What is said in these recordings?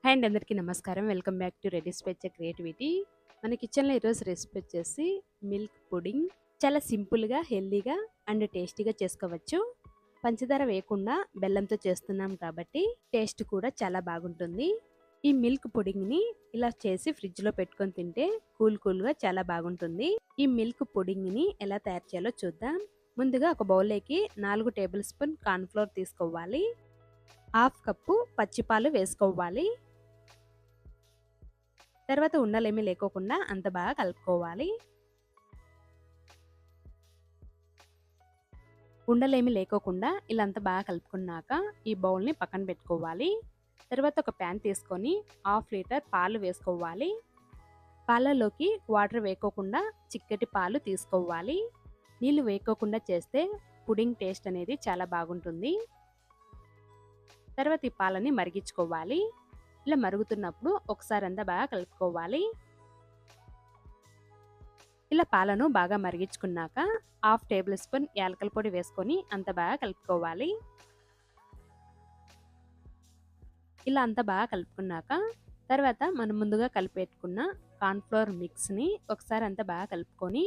Hi అండి, అందరికీ నమస్కారం. వెల్కమ్ బ్యాక్ టు రెడీ స్పెచ్ క్రియేటివిటీ. మన కిచెన్లో ఈరోజు రెసిపీ వచ్చేసి మిల్క్ పుడింగ్. చాలా సింపుల్గా, హెల్దీగా అండ్ టేస్టీగా చేసుకోవచ్చు. పంచదార వేయకుండా బెల్లంతో చేస్తున్నాం కాబట్టి టేస్ట్ కూడా చాలా బాగుంటుంది. ఈ మిల్క్ పుడింగ్ని ఇలా చేసి ఫ్రిడ్జ్లో పెట్టుకొని తింటే కూల్గా చాలా బాగుంటుంది. ఈ మిల్క్ పుడింగ్ని ఎలా తయారు చేయాలో చూద్దాం. ముందుగా ఒక బౌల్లోకి 4 టేబుల్ స్పూన్ కార్న్ఫ్లోర్ తీసుకోవాలి. హాఫ్ కప్పు పచ్చిపాలు వేసుకోవాలి. తర్వాత ఉండలేమీ లేకోకుండా అంత బాగా కలుపుకోవాలి. ఉండలేమీ లేకోకుండా ఇలా అంత బాగా కలుపుకున్నాక ఈ బౌల్ని పక్కన పెట్టుకోవాలి. తర్వాత ఒక ప్యాన్ తీసుకొని 1/2 లీటర్ పాలు వేసుకోవాలి. పాలలోకి వాటర్ వేయకోకుండా చిక్కటి పాలు తీసుకోవాలి. నీళ్ళు వేయకోకుండా చేస్తే పుడింగ్ టేస్ట్ అనేది చాలా బాగుంటుంది. తర్వాత ఈ పాలని మరిగించుకోవాలి. ఇలా మరుగుతున్నప్పుడు ఒకసారి అంతా బాగా కలుపుకోవాలి. ఇలా పాలను బాగా మరిగించుకున్నాక 1/2 టేబుల్ స్పూన్ యాలకుల పొడి వేసుకొని అంత బాగా కలుపుకోవాలి. ఇలా అంతా బాగా కలుపుకున్నాక తర్వాత మనం ముందుగా కలిపెట్టుకున్న కార్న్ఫ్లోర్ మిక్స్ని ఒకసారి అంతా బాగా కలుపుకొని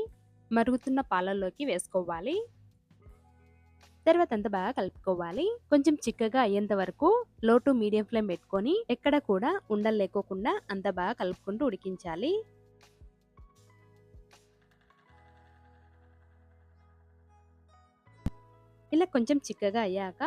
మరుగుతున్న పాలల్లోకి వేసుకోవాలి. తర్వాత అంతా బాగా కలుపుకోవాలి. కొంచెం చిక్కగా అయ్యేంత వరకు లో టు మీడియం ఫ్లేమ్ పెట్టుకొని ఎక్కడ కూడా ఉండలు లేకోకుండా అంత బాగా కలుపుకుంటూ ఉడికించాలి. ఇలా కొంచెం చిక్కగా అయ్యాక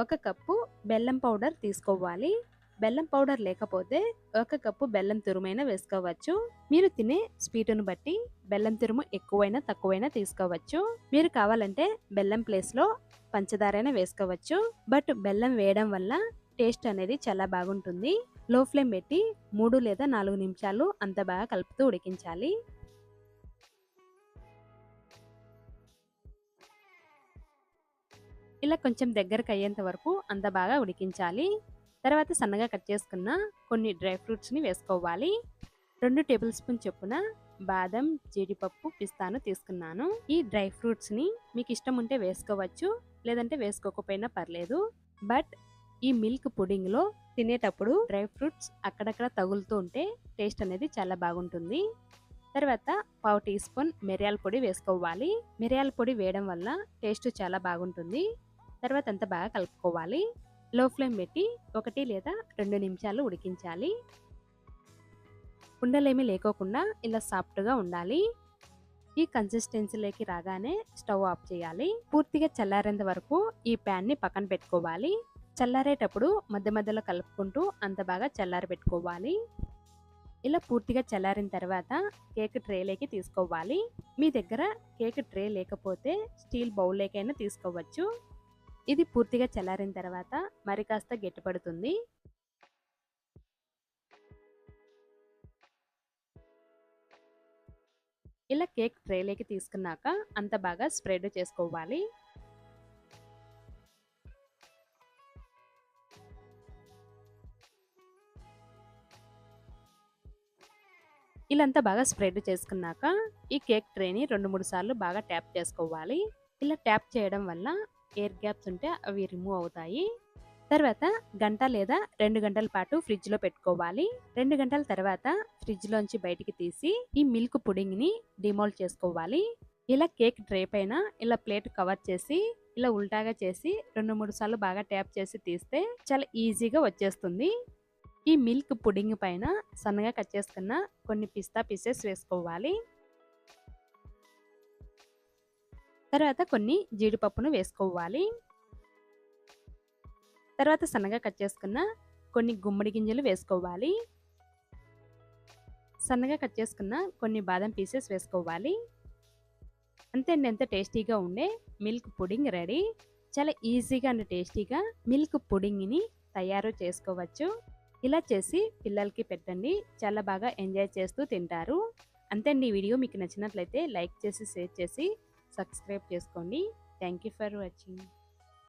1 కప్పు బెల్లం పౌడర్ తీసుకోవాలి. బెల్లం పౌడర్ లేకపోతే 1 కప్పు బెల్లం తురుమైనా వేసుకోవచ్చు. మీరు తినే స్వీటును బట్టి బెల్లం తురుము ఎక్కువైనా తక్కువైనా తీసుకోవచ్చు. మీరు కావాలంటే బెల్లం ప్లేస్లో పంచదారైనా వేసుకోవచ్చు. బట్ బెల్లం వేయడం వల్ల టేస్ట్ అనేది చాలా బాగుంటుంది. లో ఫ్లేమ్ పెట్టి 3 లేదా 4 నిమిషాలు అంత బాగా కలుపుతూ ఉడికించాలి. ఇలా కొంచెం దగ్గరకు అయ్యేంత వరకు అంత బాగా ఉడికించాలి. తర్వాత సన్నగా కట్ చేసుకున్న కొన్ని డ్రై ఫ్రూట్స్ని వేసుకోవాలి. 2 టేబుల్ స్పూన్ చొప్పున బాదం, జీడిపప్పు, పిస్తాను తీసుకున్నాను. ఈ డ్రై ఫ్రూట్స్ని మీకు ఇష్టం ఉంటే వేసుకోవచ్చు, లేదంటే వేసుకోకపోయినా పర్లేదు. బట్ ఈ మిల్క్ పుడింగ్లో తినేటప్పుడు డ్రై ఫ్రూట్స్ అక్కడక్కడ తగులుతూ ఉంటే టేస్ట్ అనేది చాలా బాగుంటుంది. తర్వాత 1/2 టీ స్పూన్ మిరియాల పొడి వేసుకోవాలి. మిరియాల పొడి వేయడం వల్ల టేస్ట్ చాలా బాగుంటుంది. తర్వాత అంతా బాగా కలుపుకోవాలి. లో ఫ్లేమ్ పెట్టి 1 లేదా 2 నిమిషాలు ఉడికించాలి. ఉండలేమీ లేకోకుండా ఇలా సాఫ్ట్గా ఉండాలి. ఈ కన్సిస్టెన్సీలోకి రాగానే స్టవ్ ఆఫ్ చేయాలి. పూర్తిగా చల్లారేంత వరకు ఈ ప్యాన్ని పక్కన పెట్టుకోవాలి. చల్లారేటప్పుడు మధ్య మధ్యలో కలుపుకుంటూ అంత బాగా చల్లారి పెట్టుకోవాలి. ఇలా పూర్తిగా చల్లారిన తర్వాత కేక్ ట్రేలోకి తీసుకోవాలి. మీ దగ్గర కేక్ ట్రే లేకపోతే స్టీల్ బౌల్లోకైనా తీసుకోవచ్చు. ఇది పూర్తిగా చల్లారిన తర్వాత మరి కాస్త గట్టిపడుతుంది. ఇలా కేక్ ట్రేలోకి తీసుకున్నాక అంత బాగా స్ప్రెడ్ చేసుకోవాలి. ఇలా అంతా బాగా స్ప్రెడ్ చేసుకున్నాక ఈ కేక్ ట్రేని 2-3 సార్లు బాగా ట్యాప్ చేసుకోవాలి. ఇలా ట్యాప్ చేయడం వల్ల ఎయిర్ గ్యాప్స్ ఉంటే అవి రిమూవ్ అవుతాయి. తర్వాత గంట లేదా 2 గంటల పాటు ఫ్రిడ్జ్లో పెట్టుకోవాలి. 2 గంటల తర్వాత ఫ్రిడ్జ్లోంచి బయటికి తీసి ఈ మిల్క్ పుడింగ్ని డిమోల్డ్ చేసుకోవాలి. ఇలా కేక్ ట్రే పైన ఇలా ప్లేట్ కవర్ చేసి ఇలా ఉల్టాగా చేసి 2-3 సార్లు బాగా ట్యాప్ చేసి తీస్తే చాలా ఈజీగా వచ్చేస్తుంది. ఈ మిల్క్ పుడింగ్ పైన సన్నగా కట్ చేసుకున్న కొన్ని పిస్తా పీసెస్ వేసుకోవాలి. తర్వాత కొన్ని జీడిపప్పును వేసుకోవాలి. తర్వాత సన్నగా కట్ చేసుకున్న కొన్ని గుమ్మడి గింజలు వేసుకోవాలి. సన్నగా కట్ చేసుకున్న కొన్ని బాదం పీసెస్ వేసుకోవాలి. అంతే అండి, ఎంత టేస్టీగా ఉండే మిల్క్ పుడింగ్ రెడీ. చాలా ఈజీగా అండ్ టేస్టీగా మిల్క్ పుడింగ్ని తయారు చేసుకోవచ్చు. ఇలా చేసి పిల్లలకి పెట్టండి, చాలా బాగా ఎంజాయ్ చేస్తూ తింటారు. అంతే అండి, ఈ వీడియో మీకు నచ్చినట్లయితే లైక్ చేసి, షేర్ చేసి, సబ్స్క్రైబ్ చేసుకోండి. Thank you for watching.